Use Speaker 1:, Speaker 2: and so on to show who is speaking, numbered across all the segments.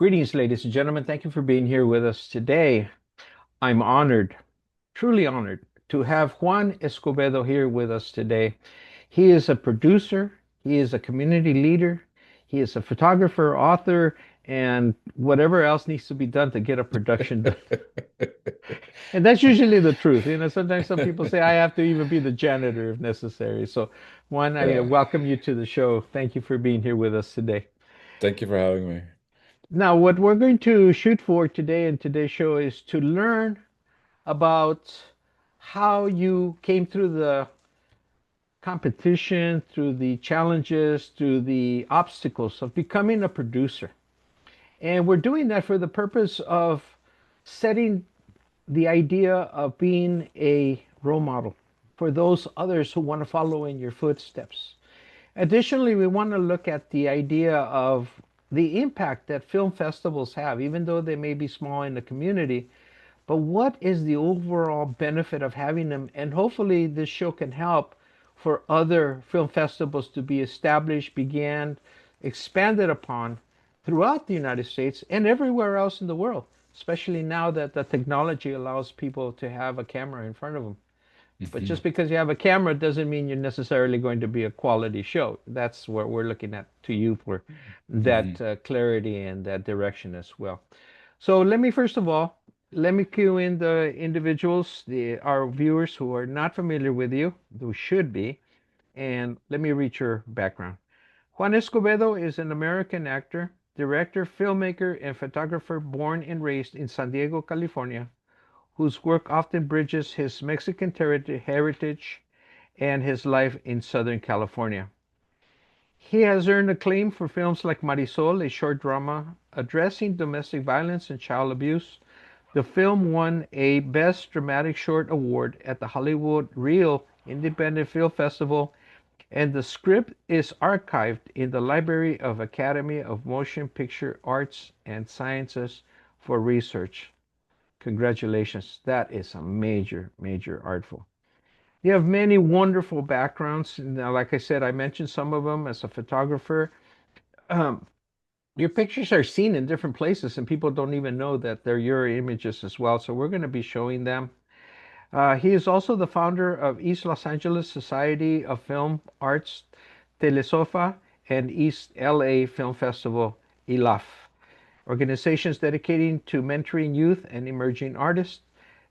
Speaker 1: Greetings, ladies and gentlemen. Thank you for being here with us today. I'm honored, truly honored, to have Juan Escobedo here with us today. He is a producer, he is a community leader, he is a photographer, author, and whatever else needs to be done to get a production done. And that's usually the truth. Sometimes some people say I have to even be the janitor if necessary. So, Juan, I
Speaker 2: Yeah.
Speaker 1: welcome you to the show. Thank you for being here with us today.
Speaker 2: Thank you for having me.
Speaker 1: Now, what we're going to shoot for today in today's show is to learn about how you came through the competition, through the challenges, through the obstacles of becoming a producer. And we're doing that for the purpose of setting the idea of being a role model for those others who want to follow in your footsteps. Additionally, we want to look at the idea of the impact that film festivals have, even though they may be small in the community. But what is the overall benefit of having them? And hopefully, this show can help for other film festivals to be established, began, expanded upon throughout the United States and everywhere else in the world, especially now that the technology allows people to have a camera in front of them. But
Speaker 2: Hmm.
Speaker 1: just because you have a camera doesn't mean you're necessarily going to be a quality show. That's what we're looking at to you for
Speaker 2: Hmm.
Speaker 1: that clarity and that direction as well. So let me first of all, let me cue in the individuals, our viewers who are not familiar with you, who should be, and let me read your background. Juan Escobedo is an American actor, director, filmmaker, and photographer born and raised in San Diego, California, whose work often bridges his Mexican heritage and his life in Southern California. He has earned acclaim for films like Marisol, a short drama addressing domestic violence and child abuse. The film won a Best Dramatic Short award at the Hollywood Reel Independent Film Festival, and the script is archived in the Library of Academy of Motion Picture Arts and Sciences for research. Congratulations. That is a major, major artful. You have many wonderful backgrounds. Now, like I said, I mentioned some of them as a photographer. Um, your pictures are seen in different places, and people don't even know that they're your images as well. So we're going to be showing them. He is also the founder of East Los Angeles Society of Film Arts, Telesofa, and East LA Film Festival, ILAF, organizations dedicating to mentoring youth and emerging artists,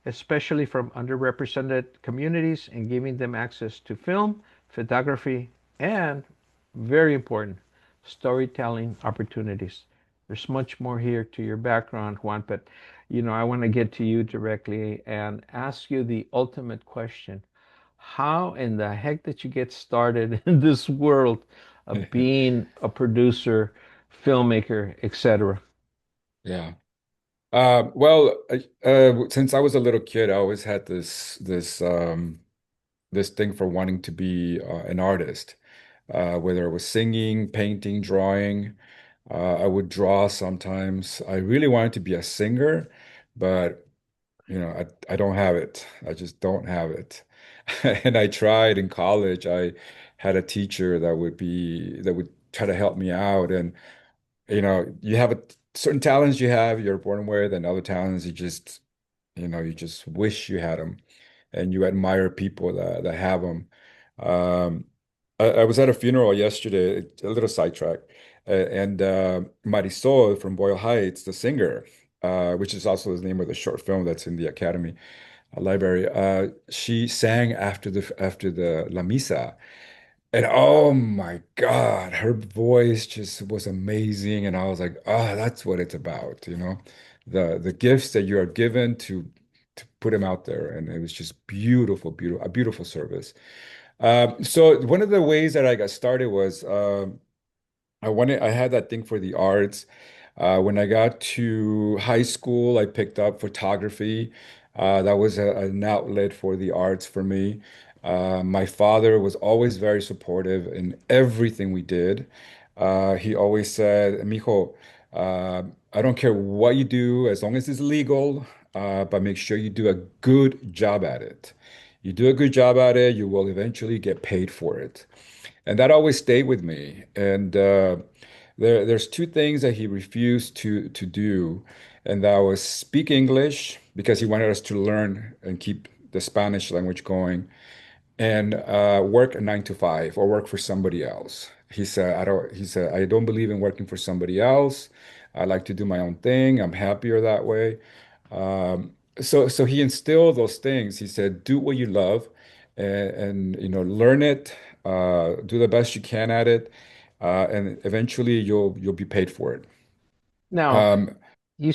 Speaker 1: especially from underrepresented communities, and giving them access to film, photography, and very important, storytelling opportunities. There's much more here to your background, Juan, but I want to get to you directly and ask you the ultimate question. How in the heck did you get started in this world of being a producer, filmmaker, etc.?
Speaker 2: Yeah. Since I was a little kid, I always had this thing for wanting to be an artist, whether it was singing, painting, drawing. I would draw sometimes. I really wanted to be a singer, but I don't have it. I just don't have it. And I tried in college. I had a teacher that would try to help me out, and you have certain talents you're born with, and other talents you just wish you had them, and you admire people that have them. Um, I was at a funeral yesterday, a little sidetrack, and Marisol from Boyle Heights, the singer, which is also the name of the short film that's in the Academy Library. She sang after the La Misa. And oh my God, her voice just was amazing. And I was like, oh, that's what it's about, the gifts that you are given to put them out there. And it was just beautiful, beautiful, a beautiful service. So one of the ways that I got started was I had that thing for the arts. When I got to high school, I picked up photography. That was an outlet for the arts for me. My father was always very supportive in everything we did. He always said, "Mijo, I don't care what you do as long as it's legal, but make sure you do a good job at it. You do a good job at it, you will eventually get paid for it." And that always stayed with me. And there's two things that he refused to do, and that was speak English because he wanted us to learn and keep the Spanish language going, and work a 9 to 5 or work for somebody else. He said, I don't believe in working for somebody else. I like to do my own thing. I'm happier that way. So he instilled those things. He said, do what you love and learn it, do the best you can at it, and eventually you'll be paid for it.
Speaker 1: Now,
Speaker 2: Um,
Speaker 1: you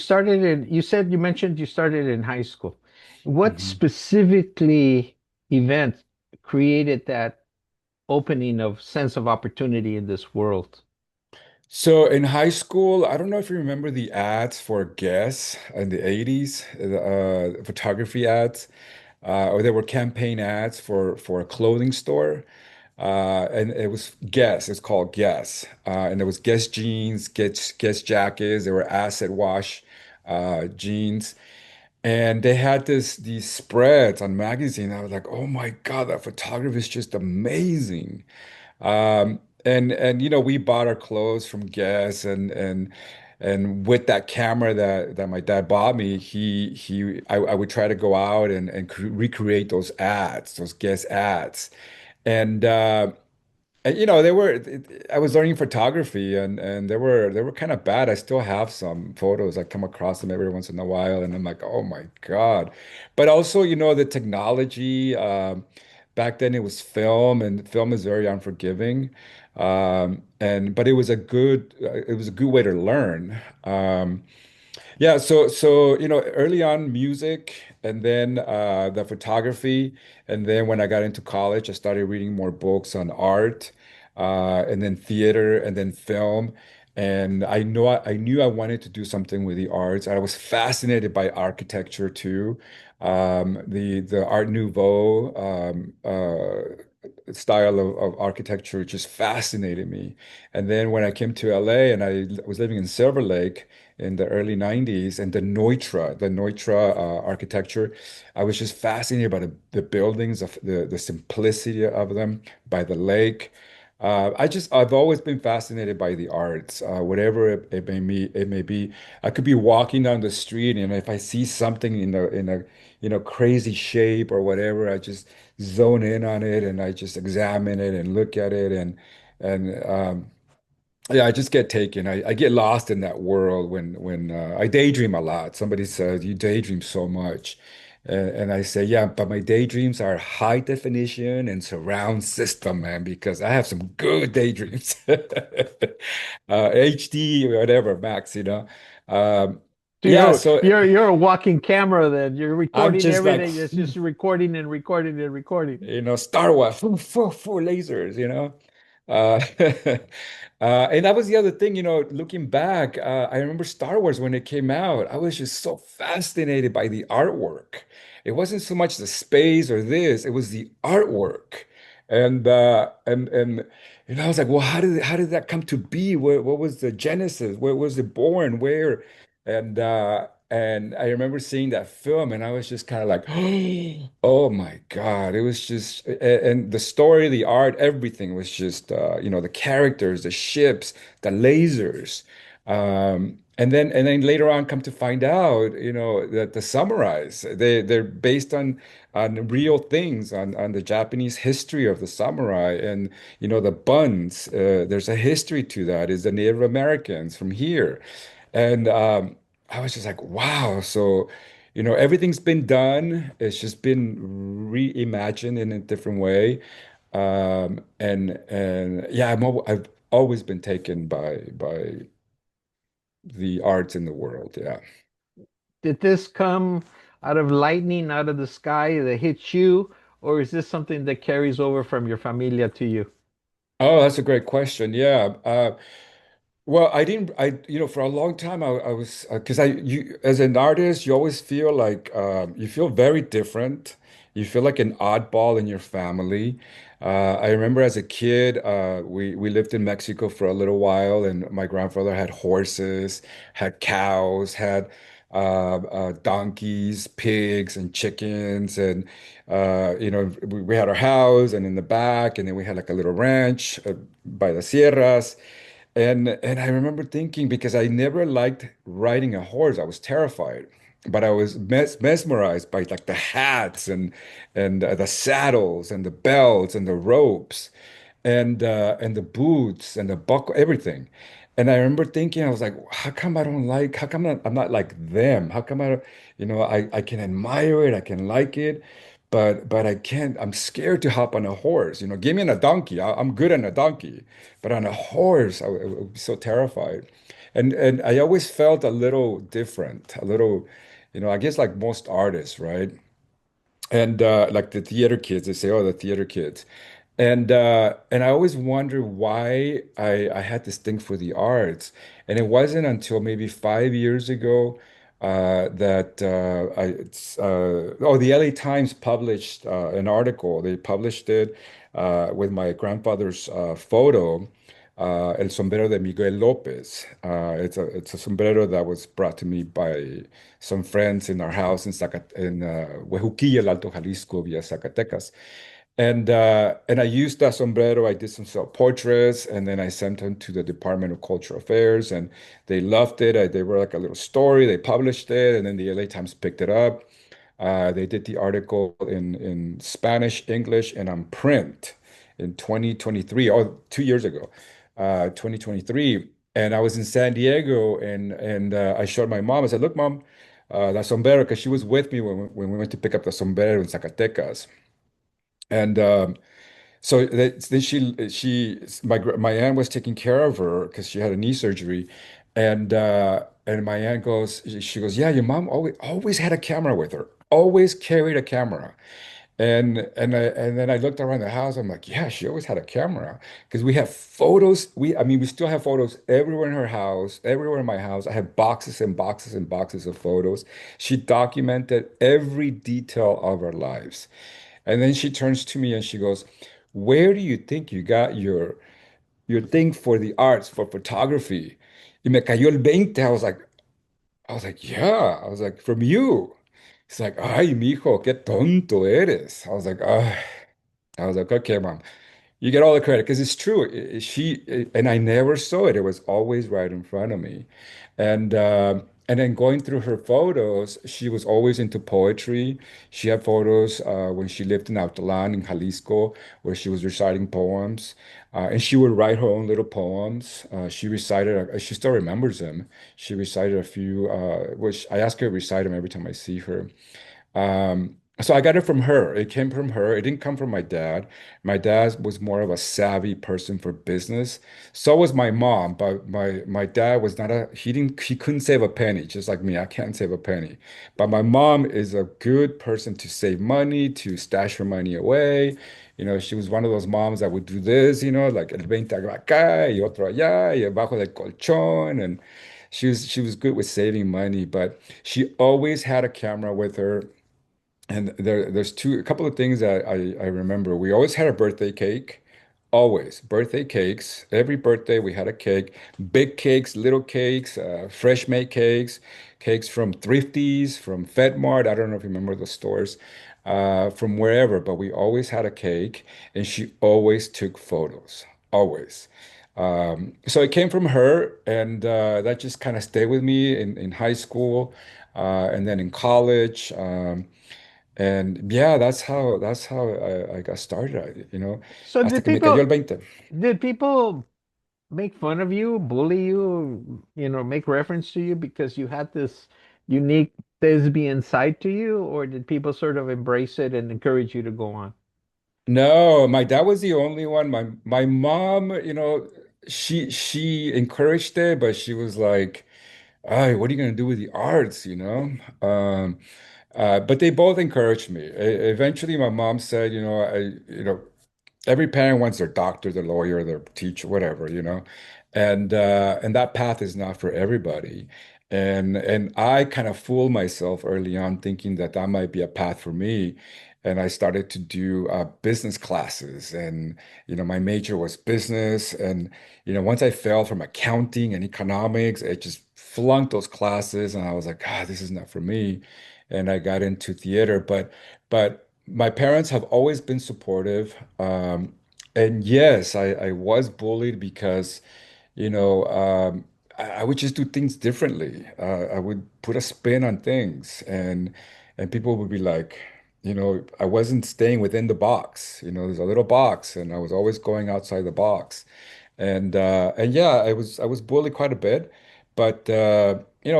Speaker 1: mentioned you started in high school. What
Speaker 2: mhm.
Speaker 1: specifically event created that opening of sense of opportunity in this world?
Speaker 2: So in high school, I don't know if you remember the ads for Guess in the 80s, photography ads, or there were campaign ads for a clothing store. And it was Guess, it's called Guess. And there was Guess jeans, Guess jackets, there were acid wash jeans. And they had these spreads on magazine. I was like, oh my God, that photography is just amazing. And we bought our clothes from Guess and with that camera that my dad bought me, I would try to go out and recreate those ads, those Guess ads. And they were I was learning photography and they were kind of bad. I still have some photos. I come across them every once in a while and I'm like, oh my God. But also, the technology, back then it was film and film is very unforgiving. And but it was a good way to learn. Yeah, so early on music and then the photography, and then when I got into college, I started reading more books on art, and then theater, and then film. And I knew I wanted to do something with the arts. I was fascinated by architecture too. The Art Nouveau style of architecture just fascinated me. And then when I came to LA and I was living in Silver Lake in the early 90s and the Neutra architecture. I was just fascinated by the buildings, of the simplicity of them, by the lake. I've always been fascinated by the arts, whatever it may be. I could be walking down the street, and if I see something in a crazy shape or whatever, I just zone in on it and I just examine it and look at it and yeah, I just get taken. I get lost in that world when I daydream a lot. Somebody says you daydream so much, and I say, yeah, but my daydreams are high definition and surround system, man, because I have some good daydreams. HD, whatever, max,
Speaker 1: So
Speaker 2: yeah,
Speaker 1: you're
Speaker 2: so
Speaker 1: you're you're a walking camera then. You're
Speaker 2: I'm
Speaker 1: recording
Speaker 2: just like,
Speaker 1: everything. It's just recording and recording and recording.
Speaker 2: Star Wars, full lasers, Uh, and that was the other thing, looking back, I remember Star Wars when it came out. I was just so fascinated by the artwork. It wasn't so much the space or this, it was the artwork. And I was like, well, how did that come to be? What was the genesis? Where was it born? Where? And I remember seeing that film and I was just kind of like, oh my God. It was just and the story, the art, everything was just the characters, the ships, the lasers. And then later on come to find out, that the samurais, they're based on real things, on the Japanese history of the samurai and the buns. There's a history to that, is the Native Americans from here. And I was just like, wow. So, everything's been done. It's just been reimagined in a different way. And yeah, I've always been taken by the arts in the world. Yeah.
Speaker 1: Did this come out of lightning out of the sky that hits you, or is this something that carries over from your familia to you?
Speaker 2: Oh, that's a great question. Yeah. Well, for a long time, I was, because as an artist, you always feel like, you feel very different. You feel like an oddball in your family. I remember as a kid, we lived in Mexico for a little while, and my grandfather had horses, had cows, had donkeys, pigs, and chickens, and we had our house, and in the back, and then we had like a little ranch by the sierras. And I remember thinking because I never liked riding a horse. I was terrified, but I was mesmerized by like the hats and the saddles and the belts and the ropes and the boots and the buckle, everything. And I remember thinking, I was like, how come I don't like, how come I'm not like them? How come I don't, I can admire it, I can like it, but I can't, I'm scared to hop on a horse. Give me on a donkey. I'm good on a donkey, but on a horse, I would be so terrified. And I always felt a little different, a little, I guess like most artists, right? And like the theater kids, they say, oh, the theater kids. And I always wonder why I had this thing for the arts. And it wasn't until maybe 5 years ago that the LA Times published an article. They published it with my grandfather's photo, El Sombrero de Miguel Lopez. It's a sombrero that was brought to me by some friends in our house in Huejuquilla, El Alto Jalisco, via Zacatecas. And I used that sombrero. I did some self-portraits, and then I sent them to the Department of Cultural Affairs, and they loved it. They were like a little story. They published it, and then the LA Times picked it up. They did the article in Spanish, English, and on print in 2023, 2 years ago, 2023. And I was in San Diego, and I showed my mom. I said, "Look, mom, that sombrero," because she was with me when we went to pick up the sombrero in Zacatecas. And then my aunt was taking care of her because she had a knee surgery, and my aunt goes, she goes, yeah, your mom always had a camera with her, always carried a camera. And then I looked around the house. I'm like, yeah, she always had a camera because we have photos. I mean, we still have photos everywhere in her house, everywhere in my house. I have boxes and boxes and boxes of photos. She documented every detail of our lives. And then she turns to me and she goes, "Where do you think you got your thing for the arts, for photography?" Y me cayó el 20. I was like, yeah. I was like, from you. It's like, ay, mijo, qué tonto eres. I was like, okay, mom. You get all the credit because it's true. And I never saw it. It was always right in front of me. And then going through her photos, she was always into poetry. She had photos when she lived in Autolan in Jalisco, where she was reciting poems. And she would write her own little poems. She still remembers them. She recited a few, which I ask her to recite them every time I see her. So I got it from her. It came from her. It didn't come from my dad. My dad was more of a savvy person for business. So was my mom, but my dad was not he couldn't save a penny, just like me. I can't save a penny. But my mom is a good person to save money, to stash her money away. She was one of those moms that would do this, like el 20 acá y otro allá y abajo del colchón. And she was good with saving money, but she always had a camera with her. And there's a couple of things that I remember. We always had a birthday cake, always birthday cakes. Every birthday we had a cake, big cakes, little cakes, fresh made cakes, cakes from Thrifties, from FedMart. I don't know if you remember those stores, from wherever, but we always had a cake, and she always took photos, always. So it came from her, and that just kind of stayed with me in high school, and then in college. And yeah, that's how I got started,
Speaker 1: So
Speaker 2: hasta que me cayó el 20.
Speaker 1: did people make fun of you, bully you, make reference to you because you had this unique thespian side to you, or did people sort of embrace it and encourage you to go on?
Speaker 2: No, my dad was the only one. My mom, she encouraged it, but she was like, "Ay, what are you gonna do with the arts?" But they both encouraged me. Eventually, my mom said, every parent wants their doctor, their lawyer, their teacher, whatever. And that path is not for everybody. And I kind of fooled myself early on thinking that that might be a path for me. And I started to do business classes, and my major was business. And once I failed from accounting and economics, I just flunked those classes, and I was like, God, this is not for me. And I got into theater, but my parents have always been supportive. And yes, I was bullied because, I would just do things differently. I would put a spin on things, and people would be like, I wasn't staying within the box. There's a little box, and I was always going outside the box. And yeah, I was bullied quite a bit, but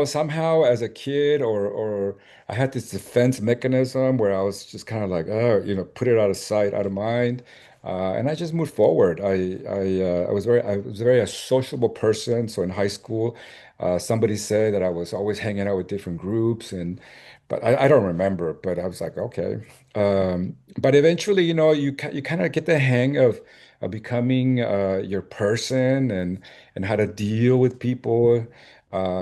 Speaker 2: somehow as a kid, or I had this defense mechanism where I was just kind of like, oh, put it out of sight, out of mind. And I just moved forward. I was very a sociable person. So in high school, somebody said that I was always hanging out with different groups, but I don't remember. But I was like, okay. But eventually, you kind of get the hang of becoming your person, and how to deal with people.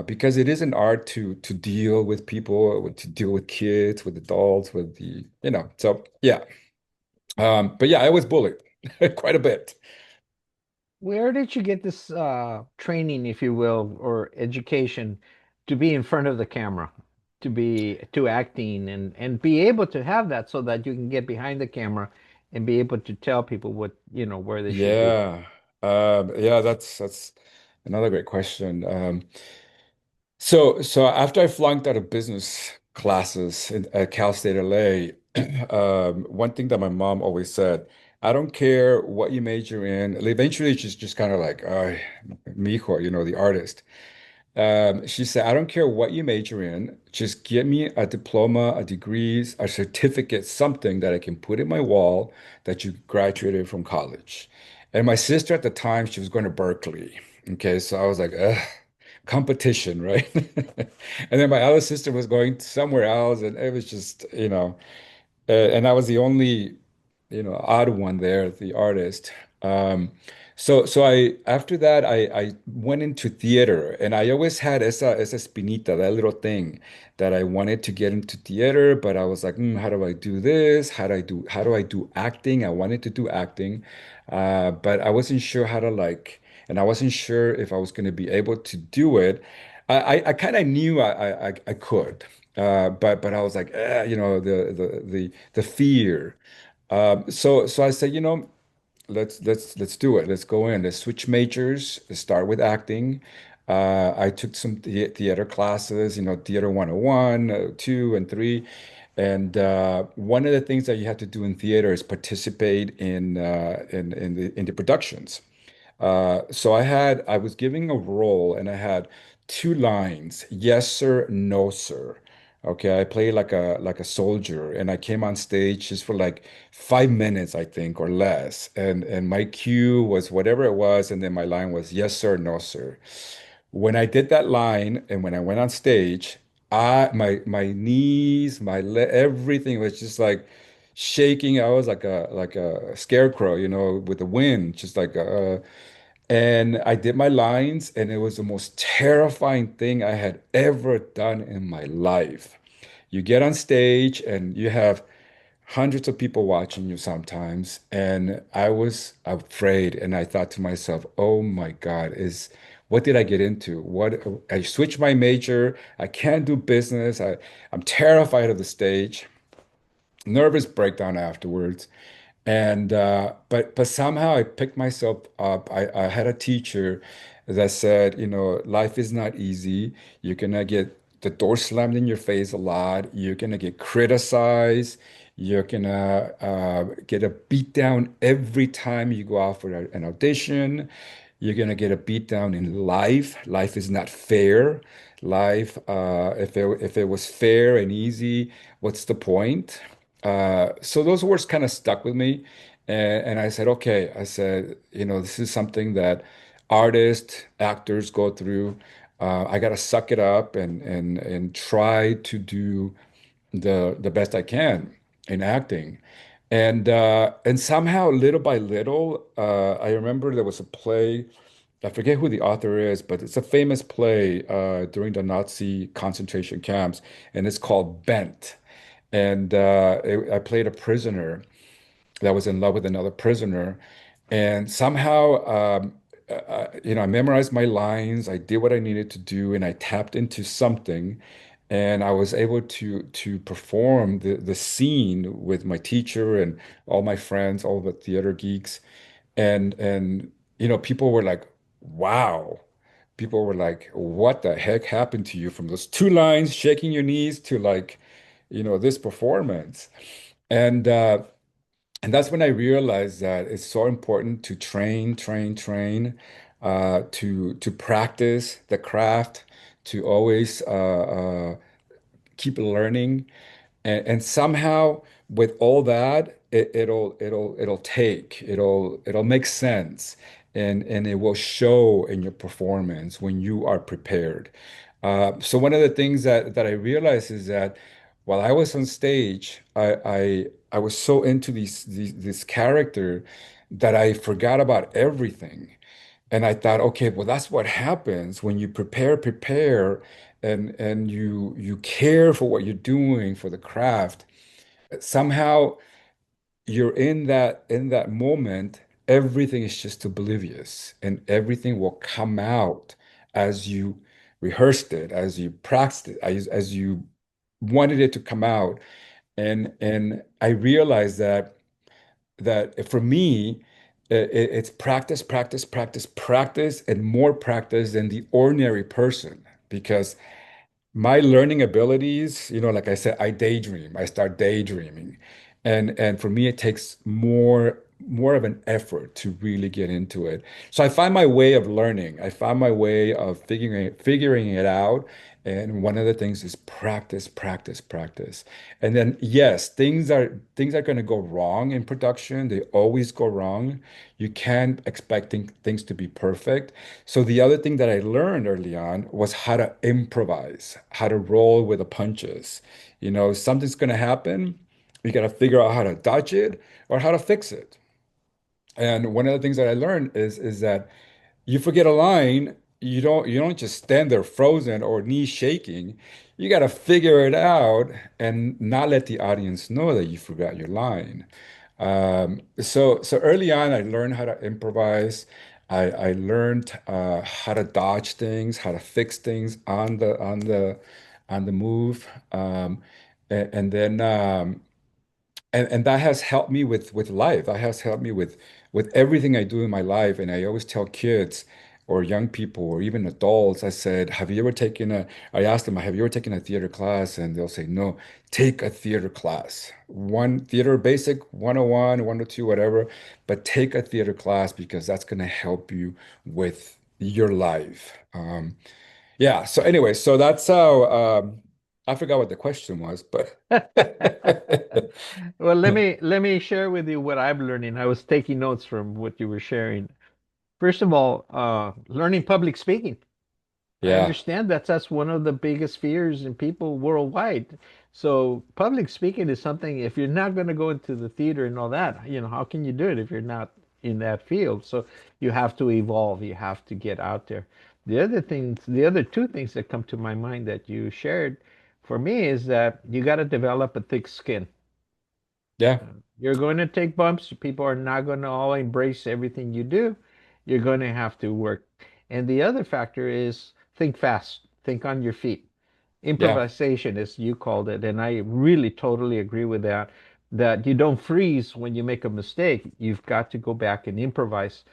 Speaker 2: Because it is an art to deal with people, to deal with kids, with adults, So yeah. But yeah, I was bullied quite a bit.
Speaker 1: Where did you get this training, if you will, or education to be in front of the camera, to acting and be able to have that so that you can get behind the camera and be able to tell people what, where they should be?
Speaker 2: Yeah. Yeah, that's another great question. So after I flunked out of business classes at Cal State LA, one thing that my mom always said, I don't care what you major in. Eventually, she's just kind of like, mi hijo, the artist. She said, I don't care what you major in, just get me a diploma, a degree, a certificate, something that I can put in my wall that you graduated from college. And my sister at the time, she was going to Berkeley. Okay, so I was like, ugh, competition, right? And then my other sister was going somewhere else, and it was just, and I was the only, odd one there, the artist. So I after that I went into theater, and I always had esa espinita, that little thing that I wanted to get into theater, but I was like, how do I do this? How do I do acting? I wanted to do acting, but I wasn't sure how to like, and I wasn't sure if I was going to be able to do it. I kind of knew I could, but I was like, the fear. So I said, let's do it. Let's go in. Let's switch majors. Let's start with acting. I took some theater classes, theater 101, 2 and 3. And one of the things that you have to do in theater is participate in the productions. So I was giving a role, and I had two lines, yes sir, no sir. Okay, I played like a soldier, and I came on stage just for like 5 minutes, I think, or less. And my cue was whatever it was, and then my line was yes sir, no sir. When I did that line, and when I went on stage, my knees, everything was just like shaking. I was like a scarecrow, with the wind, just like and I did my lines, and it was the most terrifying thing I had ever done in my life. You get on stage, and you have hundreds of people watching you sometimes, and I was afraid, and I thought to myself, "Oh my God, what did I get into? What I switched my major. I can't do business. I'm terrified of the stage." Nervous breakdown afterwards. But somehow I picked myself up. I had a teacher that said, life is not easy. You're gonna get the door slammed in your face a lot. You're gonna get criticized. You're gonna get a beat down every time you go out for an audition. You're gonna get a beat down in life. Life is not fair. Life, if it was fair and easy, what's the point? So those words kind of stuck with me. And I said, okay, I said, this is something that artists, actors go through. I got to suck it up and try to do the best I can in acting. And somehow, little by little, I remember there was a play. I forget who the author is, but it's a famous play during the Nazi concentration camps, and it's called Bent. And I played a prisoner that was in love with another prisoner. And somehow, I memorized my lines, I did what I needed to do, and I tapped into something. And I was able to perform the scene with my teacher and all my friends, all the theater geeks. And people were like, wow. People were like, what the heck happened to you from those two lines, shaking your knees to like, this performance. And and that's when I realized that it's so important to train, train, train, to practice the craft, to always keep learning, and somehow with all that, it'll make sense, and it will show in your performance when you are prepared. So one of the things that I realized is that while I was on stage, I was so into this character that I forgot about everything. And I thought, okay, well, that's what happens when you prepare, and you care for what you're doing for the craft. Somehow you're in that moment, everything is just oblivious, and everything will come out as you rehearsed it, as you practiced it, as you wanted it to come out. And I realized that for me, it's practice, practice, practice, practice, and more practice than the ordinary person. Because my learning abilities, like I said, I daydream. I start daydreaming. And for me, it takes more of an effort to really get into it. So I find my way of learning. I find my way of figuring it out. And one of the things is practice, practice, practice. And then yes, things are going to go wrong in production. They always go wrong. You can't expect things to be perfect. So the other thing that I learned early on was how to improvise, how to roll with the punches. Something's going to happen. You got to figure out how to dodge it or how to fix it. And one of the things that I learned is that you forget a line, you don't just stand there frozen or knees shaking. You got to figure it out and not let the audience know that you forgot your line. So early on, I learned how to improvise. I learned how to dodge things, how to fix things on the move, and then and that has helped me with life. That has helped me with everything I do in my life. And I always tell kids or young people or even adults, I said, I asked them, have you ever taken a theater class? And they'll say, no, take a theater class. One theater basic 101, 102, whatever, but take a theater class because that's going to help you with your life. Yeah. So anyway, so that's how I forgot what the question was, but
Speaker 1: Well, let me share with you what I'm learning. I was taking notes from what you were sharing. First of all, learning public speaking. I
Speaker 2: yeah.
Speaker 1: understand that's one of the biggest fears in people worldwide. So public speaking is something, if you're not going to go into the theater and all that, how can you do it if you're not in that field? So you have to evolve. You have to get out there. The other two things that come to my mind that you shared for me is that you got to develop a thick skin.
Speaker 2: Yeah.
Speaker 1: You're going to take bumps. People are not going to all embrace everything you do. You're going to have to work. And the other factor is think fast, think on your feet.
Speaker 2: Yeah.
Speaker 1: Improvisation, as you called it, and I really totally agree with that. That you don't freeze when you make a mistake. You've got to go back and improvise.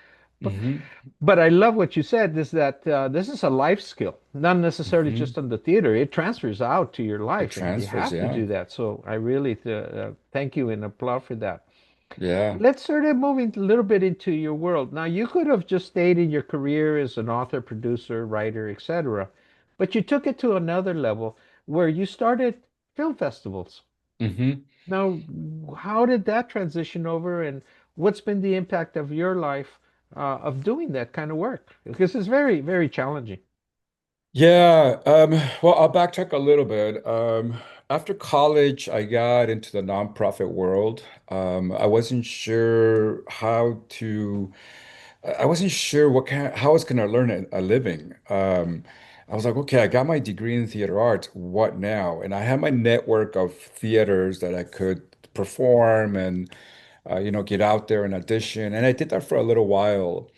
Speaker 1: But
Speaker 2: Hmm.
Speaker 1: but I love what you said. Is that this is a life skill, not necessarily
Speaker 2: Hmm.
Speaker 1: just on the theater. It transfers out to your
Speaker 2: It
Speaker 1: life, and you
Speaker 2: transfers,
Speaker 1: have to
Speaker 2: yeah.
Speaker 1: do that. So I really thank you and applaud for that.
Speaker 2: Yeah.
Speaker 1: Let's sort of moving a little bit into your world. Now, you could have just stayed in your career as an author, producer, writer, etc., but you took it to another level where you started film festivals.
Speaker 2: Hmm.
Speaker 1: Now, how did that transition over, and what's been the impact of your life of doing that kind of work? Because it's very, very challenging.
Speaker 2: Yeah. Well, I'll backtrack a little bit. After college, I got into the nonprofit world. I wasn't sure I wasn't sure how I was going to learn a living. I was like, okay, I got my degree in theater arts. What now? And I had my network of theaters that I could perform and, get out there and audition. And I did that for a little while.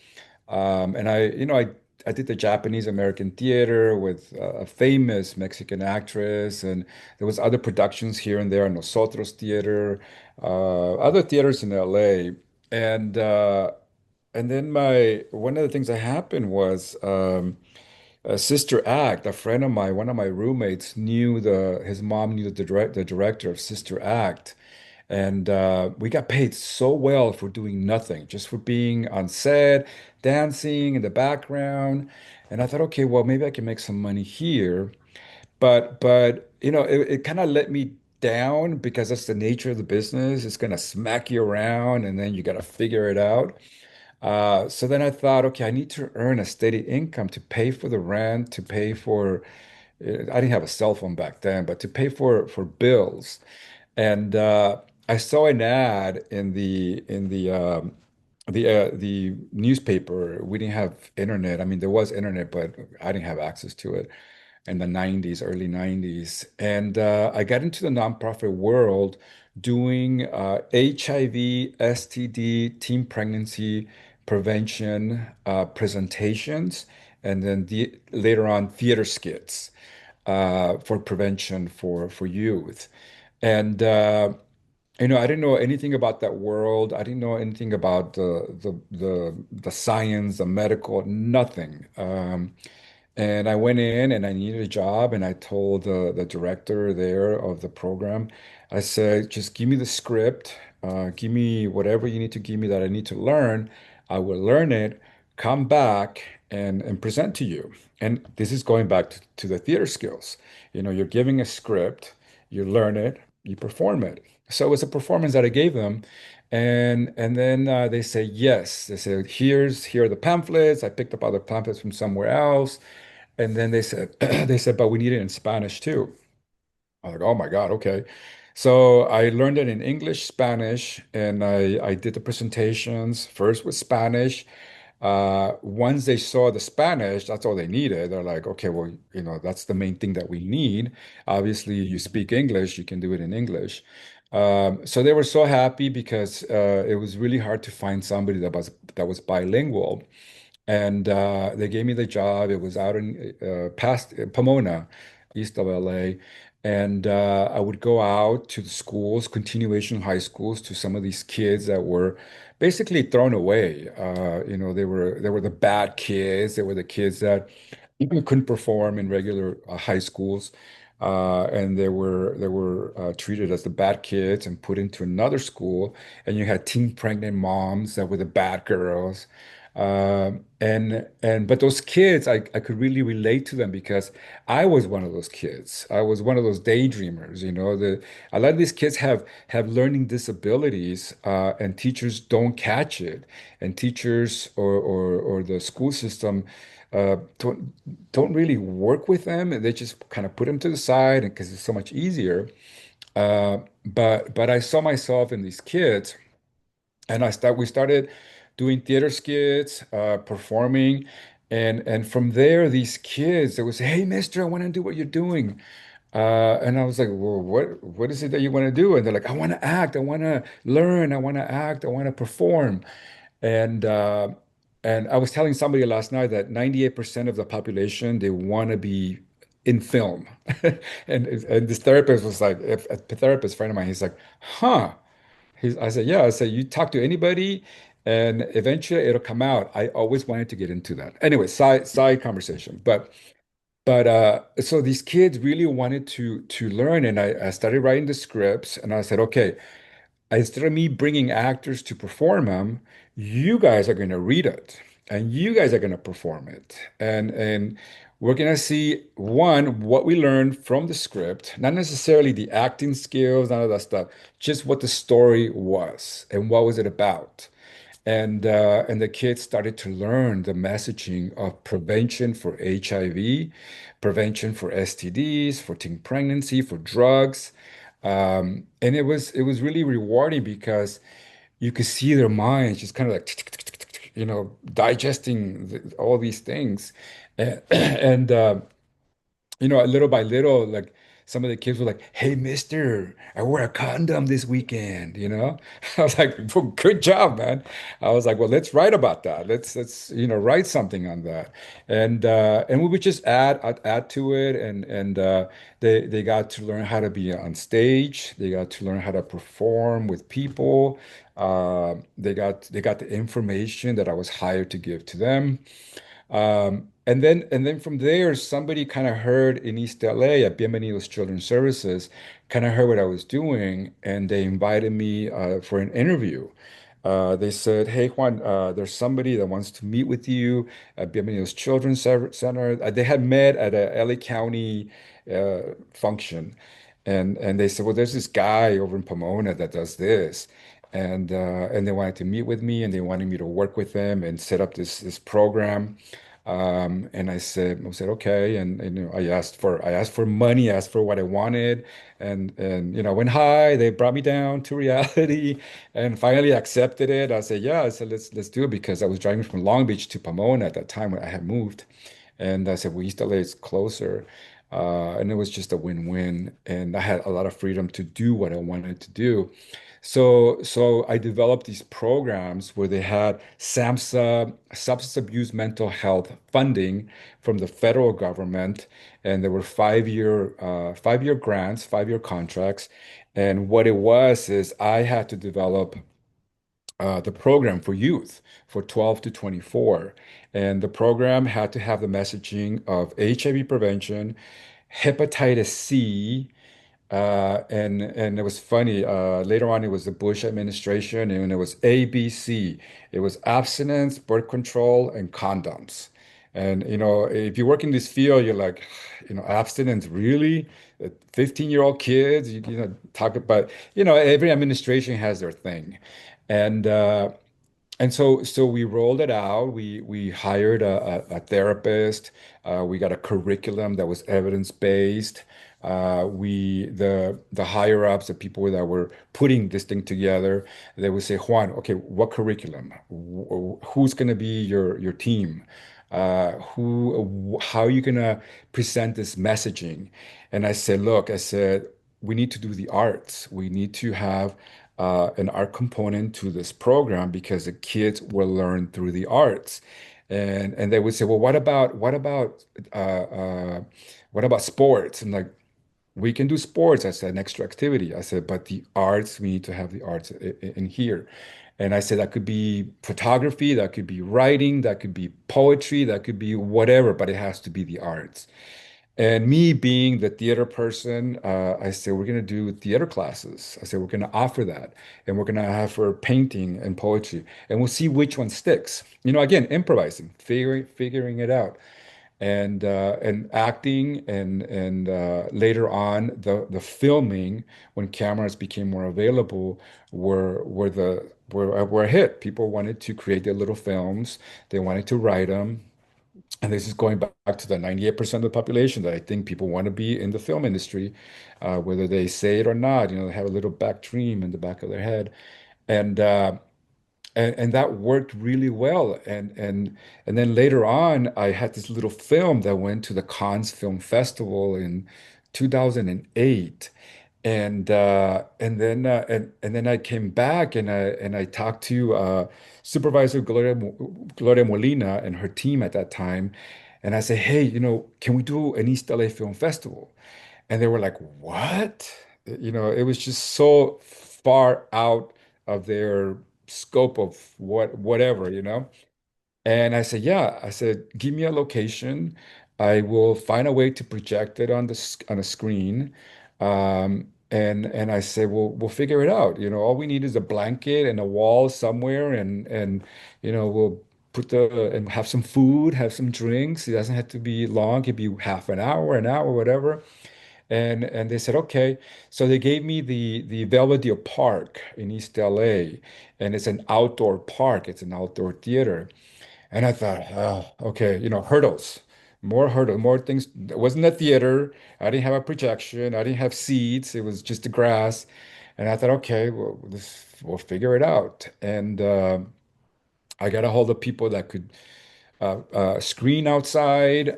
Speaker 2: And I did the Japanese American theater with a famous Mexican actress, and there was other productions here and there, Nosotros Theater, other theaters in LA. And and then my one of the things that happened was Sister Act. A friend of mine, one of my roommates, knew the his mom knew the director of Sister Act, and we got paid so well for doing nothing, just for being on set, dancing in the background. And I thought, okay, well, maybe I can make some money here. But it kind of let me down because that's the nature of the business. It's gonna smack you around, and then you got to figure it out. So then I thought, okay, I need to earn a steady income to pay for the rent, to pay for. I didn't have a cell phone back then, but to pay for bills. And I saw an ad in the newspaper. We didn't have internet. I mean, there was internet, but I didn't have access to it in the 90s, early 90s. And I got into the nonprofit world doing HIV, STD, teen pregnancy prevention presentations, and then later on theater skits for prevention for youth. And I didn't know anything about that world. I didn't know anything about the science, the medical, nothing. And I went in and I needed a job, and I told the director there of the program, I said, just give me the script, give me whatever you need to give me that I need to learn. I will learn it, come back and present to you. And this is going back to the theater skills. You're giving a script, you learn it, you perform it. So it was a performance that I gave them. And then they say yes. They said, here are the pamphlets. I picked up other pamphlets from somewhere else. And then they said, they said, but we need it in Spanish too. I was like, oh my God, okay. So I learned it in English, Spanish, and I did the presentations first with Spanish. Once they saw the Spanish, that's all they needed. They're like, okay, well, that's the main thing that we need. Obviously, you speak English, you can do it in English. So they were so happy because it was really hard to find somebody that was bilingual. And they gave me the job. It was out in past Pomona, east of LA. And I would go out to the schools, continuation high schools, to some of these kids that were basically thrown away. They were the bad kids. They were the kids that even couldn't perform in regular high schools. And they were treated as the bad kids and put into another school. And you had teen pregnant moms that were the bad girls. But those kids, I could really relate to them because I was one of those kids. I was one of those daydreamers. A lot of these kids have learning disabilities, and teachers don't catch it, and teachers or the school system don't really work with them, and they just kind of put them to the side because it's so much easier. But I saw myself in these kids. And we started doing theater skits, performing, and from there, these kids, they would say, "Hey, mister, I want to do what you're doing." And I was like, "Well, what is it that you want to do?" And they're like, "I want to act, I want to learn, I want to act, I want to perform." And and I was telling somebody last night that 98% of the population, they want to be in film. And this therapist was like, a therapist friend of mine, he's like, "Huh." I said, yeah. I said, you talk to anybody, and eventually it'll come out. I always wanted to get into that. Anyway, side conversation. But so these kids really wanted to learn, and I started writing the scripts, and I said, okay, instead of me bringing actors to perform them, you guys are going to read it and you guys are going to perform it. And we're going to see one, what we learned from the script, not necessarily the acting skills, none of that stuff, just what the story was and what was it about. And the kids started to learn the messaging of prevention for HIV, prevention for STDs, for teen pregnancy, for drugs. And it was really rewarding because you could see their minds just kind of like digesting all these things. And little by little, like some of the kids were like, "Hey, mister, I wore a condom this weekend," you know? I was like, well, "Good job, man." I was like, "Well, let's write about that. Let's write something on that." And we would just add to it, and they got to learn how to be on stage. They got to learn how to perform with people. They got the information that I was hired to give to them. And then from there, somebody kind of heard in East LA at Bienvenidos Children's Services, kind of heard what I was doing, and they invited me for an interview. They said, "Hey Juan, there's somebody that wants to meet with you at Bienvenidos Children's Center." They had met at a LA County function, and they said, "Well, there's this guy over in Pomona that does this." And they wanted to meet with me, and they wanted me to work with them and set up this program. And I said okay, and I asked for money, I asked for what I wanted, and went high. They brought me down to reality, and finally accepted it. I said yeah. I said let's do it because I was driving from Long Beach to Pomona at that time when I had moved, and I said well East LA is closer, and it was just a win-win, and I had a lot of freedom to do what I wanted to do. So I developed these programs where they had SAMHSA, substance abuse mental health funding from the federal government, and there were 5-year grants, 5-year contracts. And what it was is I had to develop the program for youth for 12 to 24. And the program had to have the messaging of HIV prevention, hepatitis C, and it was funny. Later on, it was the Bush administration, and it was ABC. It was abstinence, birth control, and condoms. And if you work in this field, you're like, abstinence, really? 15-year-old kids, talk about, every administration has their thing. And and so we rolled it out. We hired a therapist. We got a curriculum that was evidence-based. The higher ups, the people that were putting this thing together, they would say, Juan, okay, what curriculum? Who's going to be your team? How are you going to present this messaging? And I said, look, we need to do the arts. We need to have an art component to this program because the kids will learn through the arts. And they would say, well, what about sports? And like, we can do sports as an extra activity. I said, but the arts, we need to have the arts in here. And I said that could be photography, that could be writing, that could be poetry, that could be whatever, but it has to be the arts. And me being the theater person, I said, we're going to do theater classes. I said, we're going to offer that. And we're going to have for painting and poetry. And we'll see which one sticks. Again, improvising, figuring it out. And acting and later on the filming when cameras became more available were a hit. People wanted to create their little films. They wanted to write them. And this is going back to the 98% of the population that I think people want to be in the film industry, whether they say it or not. They have a little back dream in the back of their head. And uh, and that worked really well. And then later on, I had this little film that went to the Cannes Film Festival in 2008. And then I came back and I talked to Supervisor Gloria Molina and her team at that time, and I said, "Hey, can we do an East LA Film Festival?" And they were like, "What?" It was just so far out of their scope of whatever. And I said, yeah. I said, give me a location. I will find a way to project it on a screen. And I said, well, we'll figure it out. All we need is a blanket and a wall somewhere, and we'll and have some food, have some drinks. It doesn't have to be long. It could be half an hour, whatever. And they said, okay. So they gave me the Belvedere Park in East LA, and it's an outdoor park. It's an outdoor theater. And I thought, oh, okay, hurdles, more things. It wasn't a theater. I didn't have a projection. I didn't have seats. It was just the grass. And I thought, okay, well, we'll figure it out. And I got a hold of people that could screen outside.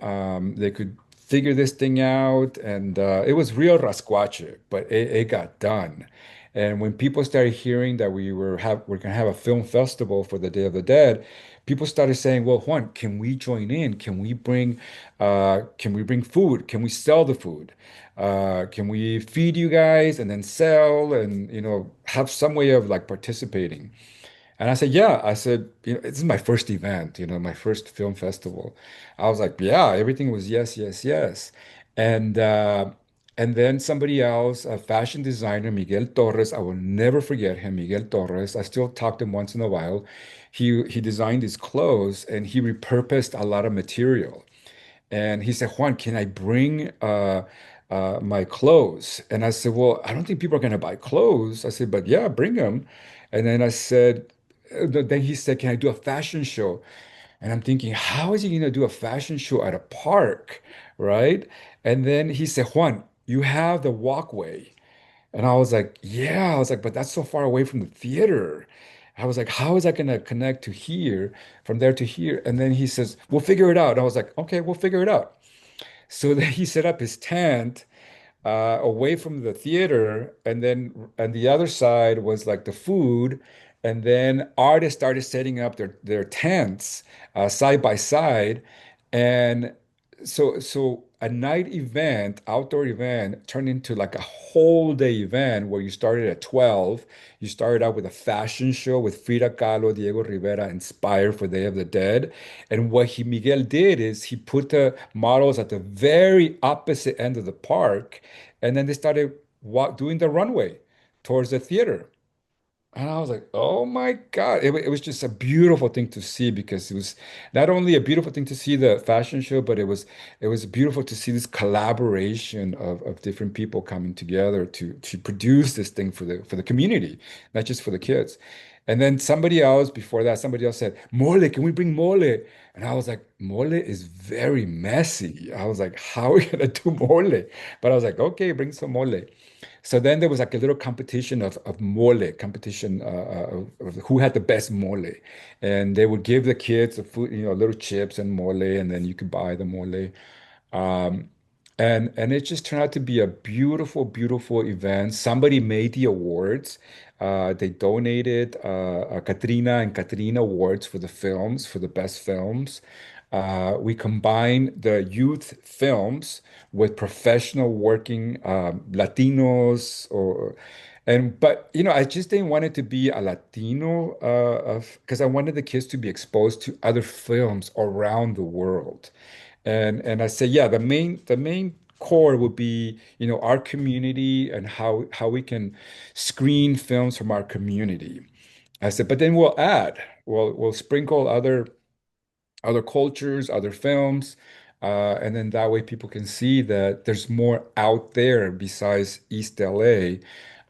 Speaker 2: They could figure this thing out. And it was real rascuache, but it got done. And when people started hearing that we're gonna have a film festival for the Day of the Dead, people started saying, "Well, Juan, can we join in? Can we bring food? Can we sell the food? Can we feed you guys and then sell and have some way of like participating?" And I said, "Yeah." I said, "This is my first event, my first film festival." I was like, "Yeah." Everything was yes, yes, yes. And uh, and then somebody else, a fashion designer, Miguel Torres, I will never forget him, Miguel Torres. I still talk to him once in a while. He designed his clothes and he repurposed a lot of material. And he said, "Juan, can I bring my clothes?" And I said, "Well, I don't think people are going to buy clothes." I said, "But yeah, bring them." And then I said, then he said, "Can I do a fashion show?" And I'm thinking, how is he going to do a fashion show at a park, right? And then he said, "Juan, you have the walkway." And I was like, "Yeah." I was like, "But that's so far away from the theater." I was like, "How is that going to connect to here, from there to here?" And then he says, "We'll figure it out." And I was like, "Okay, we'll figure it out." So then he set up his tent away from the theater, and the other side was like the food, and then artists started setting up their tents side by side, and so a night event, outdoor event, turned into like a whole day event where you started at 12. You started out with a fashion show with Frida Kahlo, Diego Rivera, inspired for Day of the Dead. And what Miguel did is he put the models at the very opposite end of the park, and then they started doing the runway towards the theater. And I was like, "Oh my God." It was just a beautiful thing to see because it was not only a beautiful thing to see the fashion show, but it was beautiful to see this collaboration of different people coming together to produce this thing for the community, not just for the kids. And then somebody else before that, somebody else said, "Mole, can we bring mole?" And I was like, "Mole is very messy." I was like, "How are we gonna do mole?" But I was like, "Okay, bring some mole." So then there was like a little competition of mole, competition of who had the best mole. And they would give the kids the food, little chips and mole, and then you could buy the mole. Um, and it just turned out to be a beautiful, beautiful event. Somebody made the awards. They donated Katrina and Katrina awards for the films, for the best films. We combined the youth films with professional working Latinos but I just didn't want it to be a Latino because I wanted the kids to be exposed to other films around the world. And I say, yeah, the main core would be, our community and how we can screen films from our community. I said, but then we'll sprinkle other cultures, other films, and then that way people can see that there's more out there besides East LA.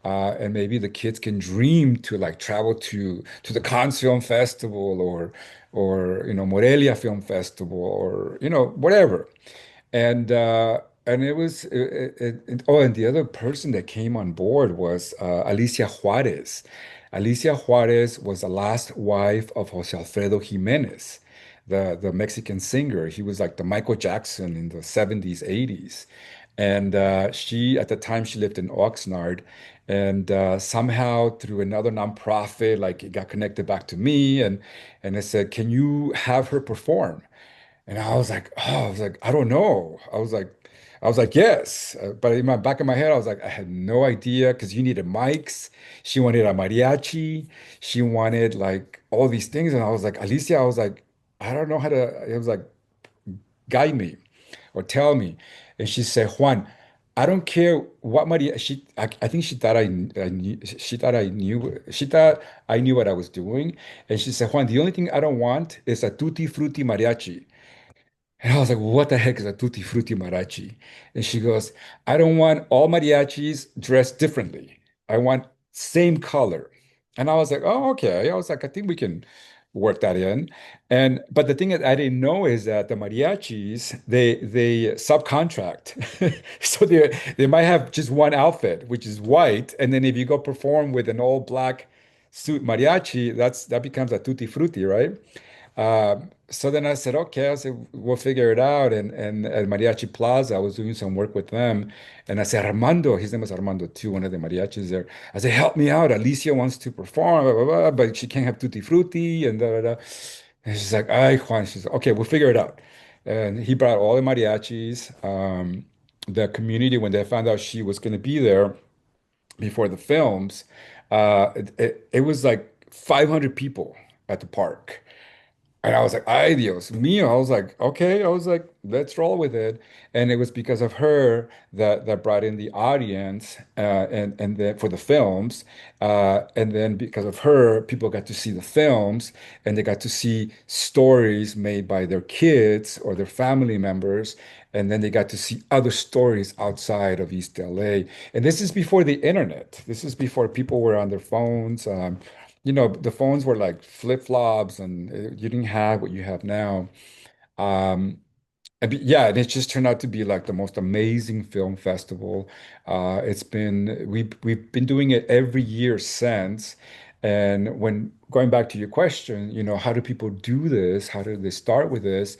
Speaker 2: And maybe the kids can dream to like travel to the Cannes Film Festival or Morelia Film Festival or whatever. And it was oh, and the other person that came on board was Alicia Juarez. Alicia Juarez was the last wife of Jose Alfredo Jimenez, the Mexican singer. He was like the Michael Jackson in the 70s, 80s. And she, at the time, she lived in Oxnard. And somehow through another nonprofit, like it got connected back to me, and I said, "Can you have her perform?" And I don't know. I was like, yes. But in my back of my head, I was like, I had no idea because you needed mics. She wanted a mariachi. She wanted like all these things. And I was like, Alicia, I was like, I don't know how to. It was like, guide me or tell me. And she said, "Juan, I don't care what Maria." I think she thought I knew. She thought I knew. She thought I knew what I was doing. And she said, "Juan, the only thing I don't want is a tutti frutti mariachi." And I was like, "What the heck is a tutti frutti mariachi?" And she goes, "I don't want all mariachis dressed differently. I want same color." And I was like, "Oh, okay." I was like, "I think we can work that in." And but the thing that I didn't know is that the mariachis, they subcontract. So they might have just one outfit, which is white. And then if you go perform with an all black suit mariachi, that becomes a tutti frutti, right? So then I said, okay, I said, we'll figure it out. And at Mariachi Plaza, I was doing some work with them. And I said, Armando, his name was Armando too, one of the mariachis there. I said, help me out. Alicia wants to perform, blah, blah, blah, but she can't have tutti frutti and da, da, da. And she's like, ay, Juan. She's like, okay, we'll figure it out. And he brought all the mariachis. The community, when they found out she was going to be there before the films, it was like 500 people at the park. And I was like, ay, Dios mío. I was like, okay. I was like, let's roll with it. And it was because of her that brought in the audience, and then for the films. And then because of her, people got to see the films and they got to see stories made by their kids or their family members. And then they got to see other stories outside of East LA. And this is before the internet. This is before people were on their phones. The phones were like flip-flops and you didn't have what you have now. Um, yeah, and it just turned out to be like the most amazing film festival. We've been doing it every year since. And when going back to your question, how do people do this? How do they start with this?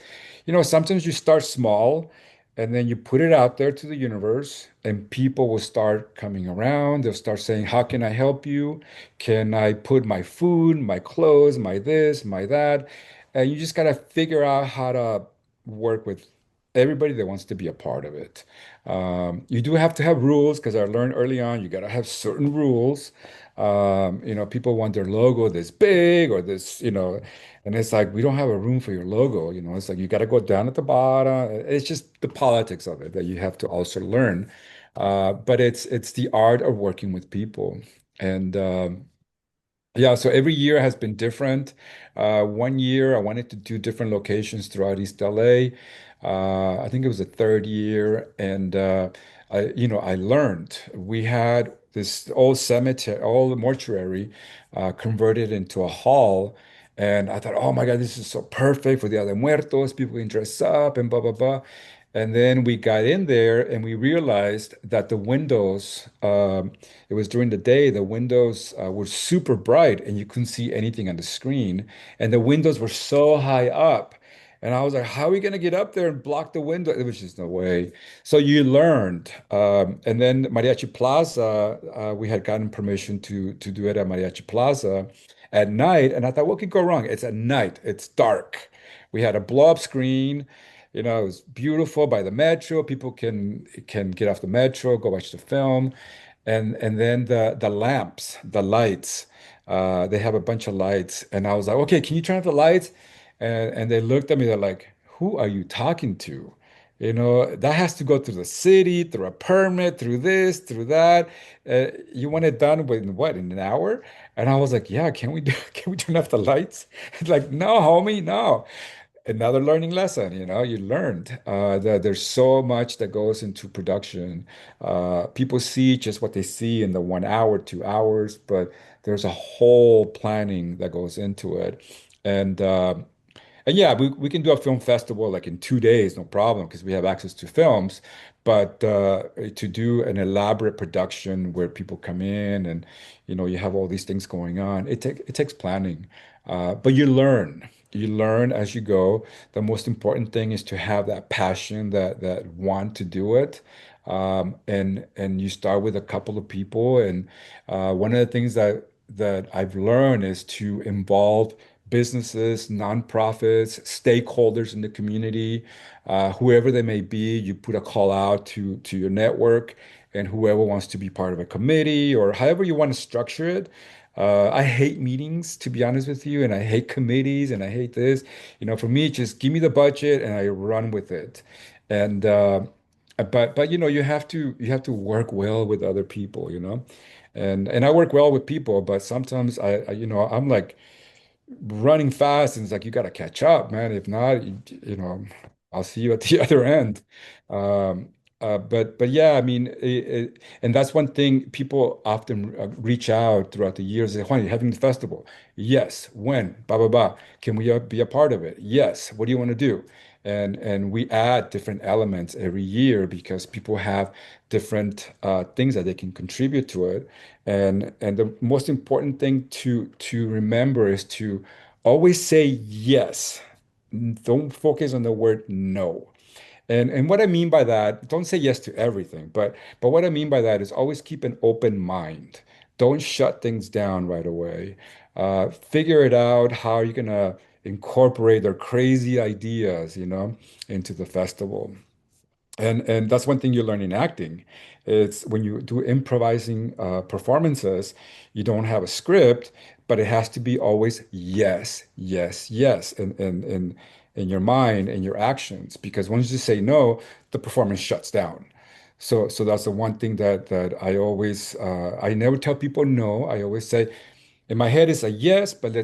Speaker 2: Sometimes you start small and then you put it out there to the universe and people will start coming around. They'll start saying, how can I help you? Can I put my food, my clothes, my this, my that? And you just gotta figure out how to work with everybody that wants to be a part of it. You do have to have rules because I learned early on you got to have certain rules. People want their logo this big or this, and it's like we don't have a room for your logo. It's like you got to go down at the bottom. It's just the politics of it that you have to also learn. But it's the art of working with people. And yeah, so every year has been different. One year I wanted to do different locations throughout East LA. I think it was the third year, and I learned. We had this old cemetery, old mortuary, converted into a hall, and I thought, oh my God, this is so perfect for the other muertos. People can dress up and blah blah blah. And then we got in there and we realized that the windows, it was during the day, the windows were super bright and you couldn't see anything on the screen. And the windows were so high up. And I was like, how are we going to get up there and block the window? There was just no way. So you learned. And then Mariachi Plaza, we had gotten permission to do it at Mariachi Plaza at night. And I thought, what could go wrong? It's at night, it's dark. We had a blow up screen. It was beautiful by the metro. People can get off the metro, go watch the film. And then the lamps, the lights, they have a bunch of lights. And I was like, okay, can you turn off the lights? And they looked at me, they're like, who are you talking to? That has to go through the city, through a permit, through this, through that. You want it done within what, in an hour? And I was like, yeah, can we turn off the lights? It's like, no, homie, no. Another learning lesson, you learned that there's so much that goes into production. People see just what they see in the 1 hour, 2 hours, but there's a whole planning that goes into it. And and yeah, we can do a film festival like in 2 days, no problem, because we have access to films. But to do an elaborate production where people come in and you have all these things going on, it takes planning. But you learn as you go. The most important thing is to have that passion, that want to do it. And you start with a couple of people. And one of the things that I've learned is to involve businesses, nonprofits, stakeholders in the community, whoever they may be. You put a call out to your network, and whoever wants to be part of a committee or however you want to structure it. I hate meetings, to be honest with you, and I hate committees, and I hate this. For me, just give me the budget and I run with it. And but you have to work well with other people. And I work well with people, but sometimes I'm like running fast and it's like you got to catch up, man. If not, I'll see you at the other end. Um, but yeah, I mean, and that's one thing people often reach out throughout the years. Say, Juan, you're having the festival. Yes. When? Blah blah blah. Can we be a part of it? Yes. What do you want to do? And we add different elements every year because people have different things that they can contribute to it. And the most important thing to remember is to Always say yes. Don't focus on the word no. And what I mean by that, don't say yes to everything, but what I mean by that is always keep an open mind. Don't shut things down right away. Figure it out how you're gonna incorporate their crazy ideas, into the festival. And that's one thing you learn in acting. It's when you do improvising performances, you don't have a script, but it has to be always yes, yes, yes, in your mind and your actions. Because once you say no, the performance shuts down. So that's the one thing that I never tell people no. I always say, in my head, it's a yes, but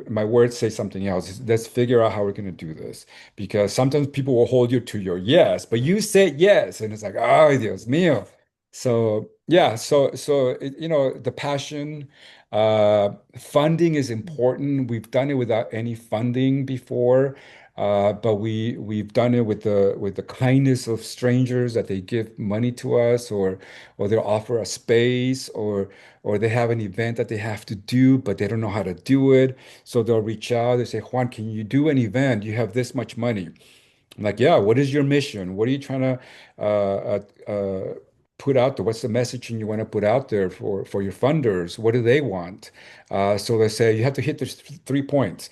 Speaker 2: my words say something else. Let's figure out how we're going to do this. Because sometimes people will hold you to your yes, but you said yes. And it's like, oh, Dios mío. So, yeah, the passion, funding is important. We've done it without any funding before. But we've done it with the kindness of strangers that they give money to us, or they'll offer a space, or they have an event that they have to do, but they don't know how to do it. So they'll reach out. They say, Juan, can you do an event? You have this much money. I'm like, yeah, what is your mission? What are you trying to put out there? What's the messaging you want to put out there for your funders? What do they want? So they say, you have to hit the 3 points.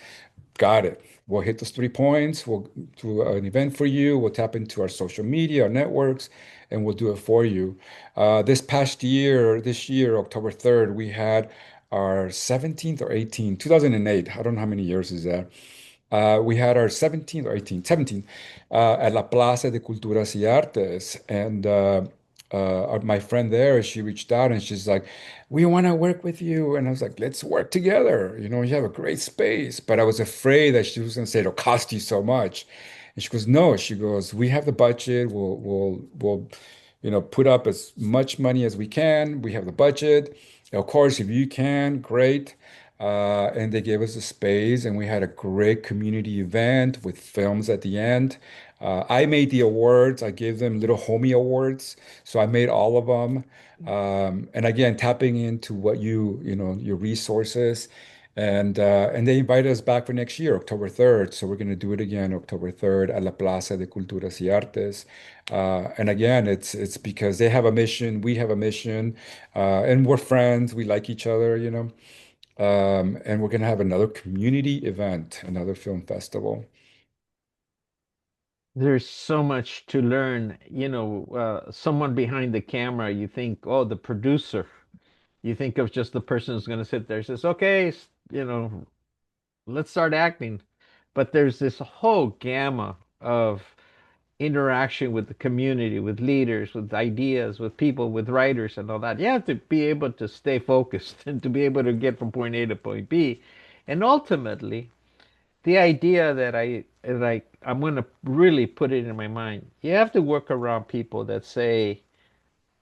Speaker 2: Got it. We'll hit those 3 points. We'll do an event for you. We'll tap into our social media, our networks, and we'll do it for you. This year, October 3rd, we had our 17th or 18th, 2008. I don't know how many years is that. We had our 17th or 18th, 17th, at La Plaza de Culturas y Artes. And my friend there, she reached out and she's like, we want to work with you. And I was like, let's work together. You have a great space. But I was afraid that she was going to say it'll cost you so much. And she goes, no, she goes, we have the budget. We'll put up as much money as we can. We have the budget. Of course, if you can, great. And they gave us a space, and we had a great community event with films at the end. I made the awards. I gave them little homie awards, so I made all of them. And again, tapping into your resources, and they invited us back for next year, October 3rd. So we're going to do it again, October 3rd, at La Plaza de Culturas y Artes. And again, it's because they have a mission, we have a mission, and we're friends. We like each other. And we're going to have another community event, another film festival.
Speaker 1: There's so much to learn. Someone behind the camera, you think, oh, the producer. You think of just the person who's going to sit there and says, okay, let's start acting. But there's this whole gamma of interaction with the community, with leaders, with ideas, with people, with writers, and all that. You have to be able to stay focused and to be able to get from point A to point B. And ultimately, the idea that I'm going to really put it in my mind. You have to work around people that say,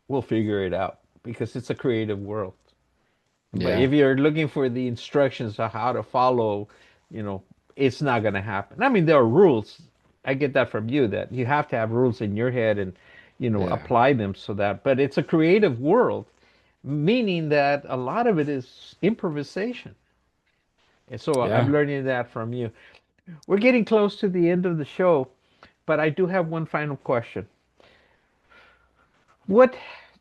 Speaker 1: "We'll figure it out," because it's a creative world. But
Speaker 2: Yeah,
Speaker 1: if you're looking for the instructions on how to follow, you know, it's not going to happen. I mean, there are rules. I get that from you that you have to have rules in your head and,
Speaker 2: yeah,
Speaker 1: apply them so that, but it's a creative world, meaning that a lot of it is improvisation. And so I'm
Speaker 2: yeah.
Speaker 1: learning that from you. We're getting close to the end of the show, but I do have one final question. What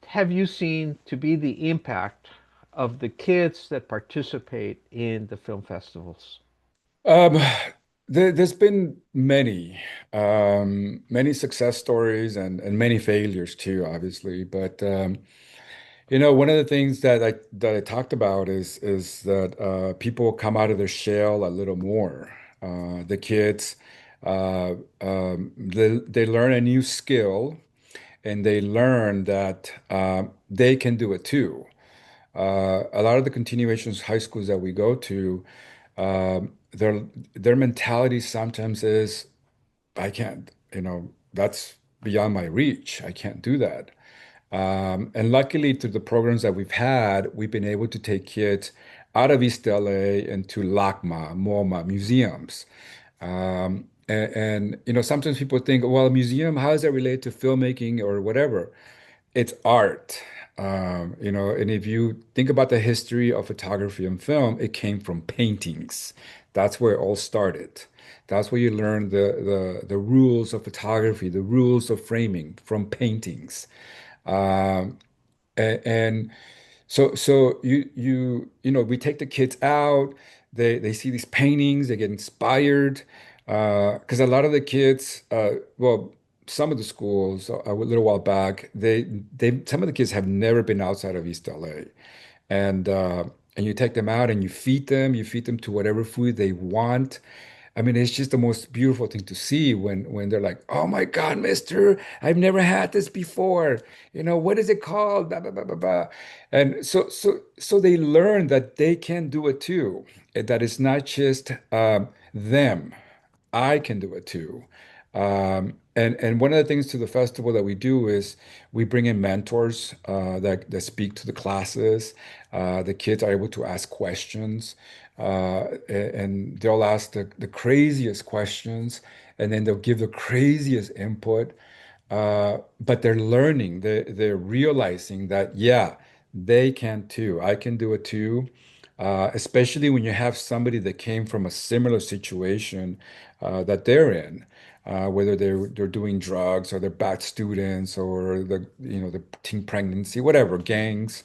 Speaker 1: have you seen to be the impact of the kids that participate in the film festivals?
Speaker 2: Um, there's been many success stories and many failures too, obviously. But one of the things that I talked about is that people come out of their shell a little more. The kids, they learn a new skill, and they learn that they can do it too. A lot of the continuations high schools that we go to, their mentality sometimes is, I can't, that's beyond my reach. I can't do that. And luckily, through the programs that we've had, we've been able to take kids out of East LA into LACMA, MoMA, museums. And sometimes people think, well, a museum, how does that relate to filmmaking or whatever? It's art. And if you think about the history of photography and film, it came from paintings. That's where it all started. That's where you learn the rules of photography, the rules of framing from paintings. Um, and so we take the kids out. They see these paintings. They get inspired. Because a lot of the kids, well, some of the schools a little while back, they some of the kids have never been outside of East LA, and uh, and you take them out and you feed them to whatever food they want. I mean, it's just the most beautiful thing to see when they're like, "Oh my God, mister, I've never had this before. What is it called?" Blah, blah, blah, blah, blah. And so they learn that they can do it too. That it's not just them. I can do it too. And one of the things to the festival that we do is we bring in mentors that speak to the classes. The kids are able to ask questions, and they'll ask the craziest questions, and then they'll give the craziest input. But they're learning, they're realizing that, yeah, they can too. I can do it too. Especially when you have somebody that came from a similar situation that they're in, whether they're doing drugs or they're bad students or the teen pregnancy, whatever, gangs.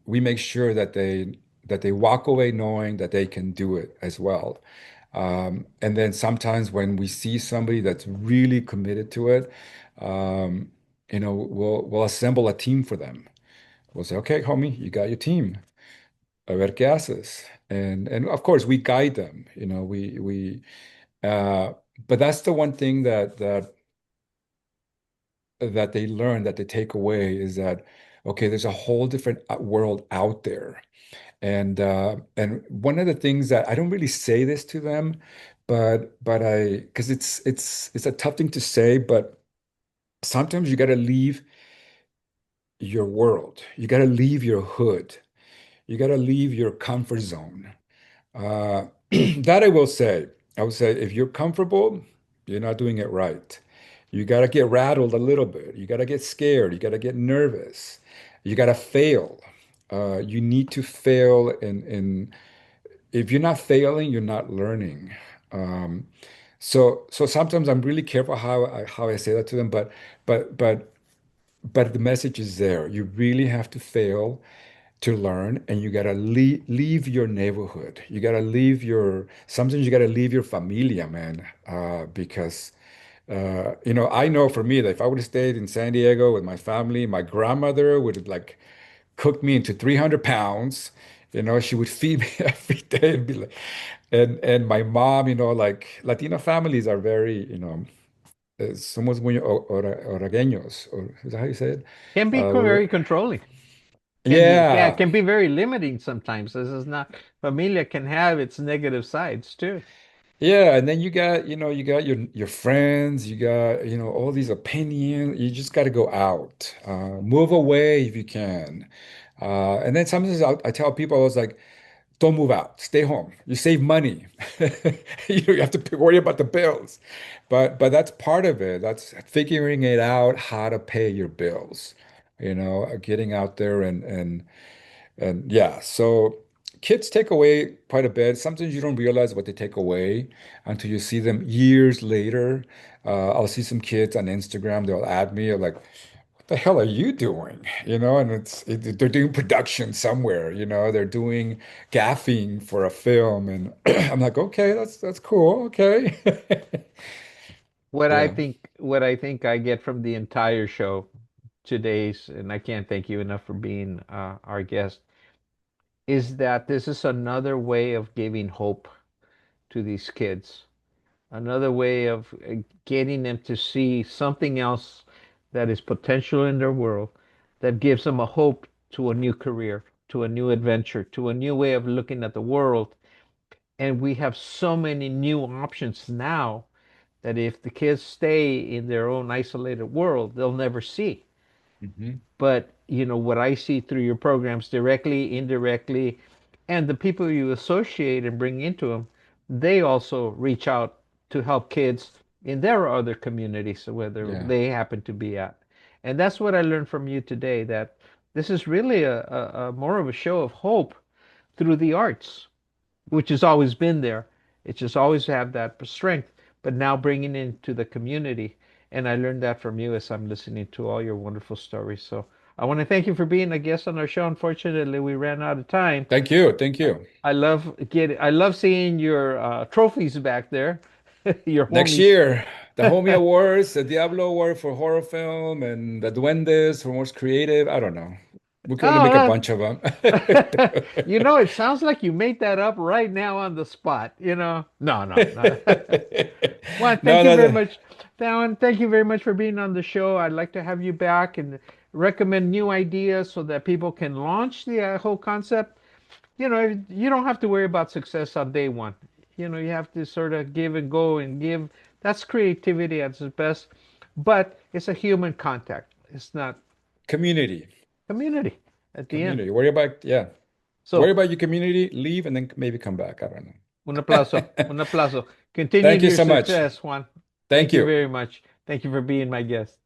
Speaker 2: We make sure that they walk away knowing that they can do it as well. And then sometimes when we see somebody that's really committed to it, um, we'll assemble a team for them. We'll say, okay, homie, you got your team. A ver qué haces. And of course we guide them. Uh, but that's the one thing that they learn, that they take away, is that okay, there's a whole different world out there. And one of the things that I don't really say this to them, but I because it's a tough thing to say, but sometimes you got to leave your world. You got to leave your hood. You got to leave your comfort zone. Uh, that I will say. I would say if you're comfortable, you're not doing it right. You got to get rattled a little bit. You got to get scared. You got to get nervous. You got to fail. You need to fail, and if you're not failing, you're not learning. Um, so sometimes I'm really careful how I say that to them, but but but the message is there. You really have to fail to learn, and you gotta leave your neighborhood. You gotta leave sometimes you gotta leave your familia, man, because I know for me that if I would have stayed in San Diego with my family, my grandmother would have like cooked me into 300 pounds. She would feed me every day and be like, and my mom, like Latina families are very, somos muy hogareños, or is that how you say it?
Speaker 1: Can be
Speaker 2: We're
Speaker 1: very controlling. Can be, yeah,
Speaker 2: Yeah.
Speaker 1: can be very limiting sometimes. This is not, familia can have its negative sides too.
Speaker 2: Yeah, and then you got your friends, you got, all these opinions. You just got to go out, move away if you can. And then sometimes I tell people, I was like, don't move out, stay home. You save money. You have to worry about the bills, but that's part of it. That's figuring it out how to pay your bills. Getting out there and yeah, so kids take away quite a bit. Sometimes you don't realize what they take away until you see them years later. I'll see some kids on Instagram, they'll add me, I'm like, what the hell are you doing? And they're doing production somewhere, they're doing gaffing for a film. And I'm like, okay, that's cool. Okay. Yeah.
Speaker 1: What I think I get from the entire show today's, and I can't thank you enough for being our guest, is that this is another way of giving hope to these kids, another way of getting them to see something else that is potential in their world, that gives them a hope to a new career, to a new adventure, to a new way of looking at the world. And we have so many new options now that if the kids stay in their own isolated world, they'll never see.
Speaker 2: Mhm.
Speaker 1: But what I see through your programs, directly, indirectly, and the people you associate and bring into them, they also reach out to help kids in their other communities, whether
Speaker 2: Yeah.
Speaker 1: they happen to be at. And that's what I learned from you today, that this is really a more of a show of hope through the arts, which has always been there. It just always have that strength, but now bringing it into the community. And I learned that from you as I'm listening to all your wonderful stories. So I want to thank you for being a guest on our show. Unfortunately, we ran out of time.
Speaker 2: Thank you. Thank
Speaker 1: I,
Speaker 2: you.
Speaker 1: I love seeing your trophies back there, your
Speaker 2: Next
Speaker 1: homies.
Speaker 2: year, the Homie Awards, the Diablo Award for horror film, and the Duendes for most creative. I don't know. We could only make a
Speaker 1: Oh,
Speaker 2: bunch of them.
Speaker 1: it sounds like you made that up right now on the spot. No, no, no. Well, thank
Speaker 2: No,
Speaker 1: you
Speaker 2: no,
Speaker 1: very
Speaker 2: no.
Speaker 1: much, Fallon. Thank you very much for being on the show. I'd like to have you back and recommend new ideas so that people can launch the whole concept. You don't have to worry about success on day one. You have to sort of give and go and give. That's creativity at its best, but it's a human contact. It's not
Speaker 2: Community.
Speaker 1: community at the end.
Speaker 2: Community. Worry about, yeah. Worry
Speaker 1: So,
Speaker 2: about your community, leave, and then maybe come back. I don't
Speaker 1: un aplauso,
Speaker 2: know.
Speaker 1: un aplauso. Continue
Speaker 2: Thank you
Speaker 1: your
Speaker 2: so much.
Speaker 1: success, Juan.
Speaker 2: Thank
Speaker 1: Thank you
Speaker 2: you.
Speaker 1: very much. Thank you for being my guest.